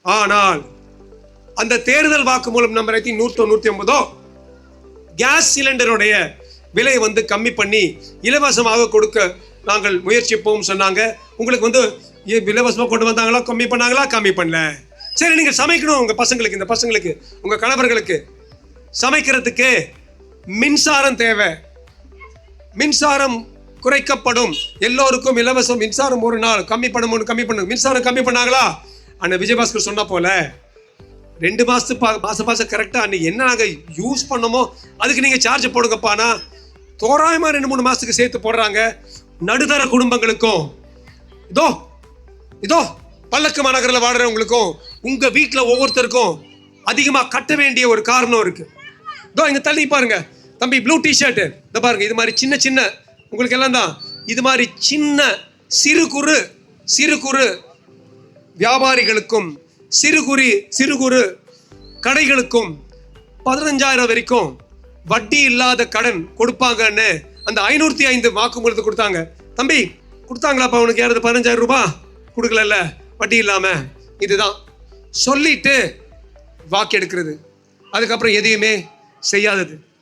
ஆனால் அந்த தேர்தல் வாக்குமூலம் நம்பர் 100-150 கேஸ் சிலிண்டருடைய விலை கம்மி பண்ணி இலவசமாக கொடுக்க நாங்கள் முயற்சிப்போம் சொன்னாங்க. உங்களுக்கு இலவசமாக கொண்டு வந்தாங்களா, கம்மி பண்ணாங்களா? கம்மி பண்ணல. சரி, நீங்க சமைக்கணும் உங்க பசங்களுக்கு, இந்த பசங்களுக்கு, உங்க கணவர்களுக்கு சமைக்கிறதுக்கு மின்சாரம் தேவை. மின்சாரம் குறைக்கப்படும், எல்லோருக்கும் இலவசம் மின்சாரம் ஒரு நாள் கம்மி பண்ணணும். மின்சாரம் கம்மி பண்ணாங்களா? அண்ணன் விஜயபாஸ்கர் சொன்ன போல 2 மாசம் கரெக்டா அன்னைக்கு என்ன நாங்க யூஸ் பண்ணமோ அதுக்கு நீங்க சார்ஜ் போடுங்கப்பானா தோராயமா 2-3 மாசத்துக்கு சேர்த்து போடுறாங்க. நடுத்தர குடும்பங்களுக்கும் இதோ பல்லக்கு மாநகரில் வாடுறவங்களுக்கும் உங்க வீட்டுல ஒவ்வொருத்தருக்கும் அதிகமா கட்ட வேண்டிய ஒரு காரணம் இருக்கு. இங்க தள்ளி பாருங்க தம்பி, ப்ளூ டிஷர்ட், இந்த பாருங்க. இது மாதிரி சின்ன உங்களுக்கு எல்லாம் தான் இது மாதிரி சின்ன சிறு குறு வியாபாரிகளுக்கும் சிறு குறு கடைகளுக்கும் 15,000 வரைக்கும் வட்டி இல்லாத கடன் கொடுப்பாங்கன்னு அந்த 505 வாக்குமூலத்தை கொடுத்தாங்க. தம்பி கொடுத்தாங்களாப்பா உனக்கு? யாராவது 15,000 ரூபாய் கொடுக்கல வட்டி இல்லாம? இதுதான் சொல்லிட்டு வாக்கு எடுக்கிறது, அதுக்கப்புறம் எதையுமே செய்யாதது.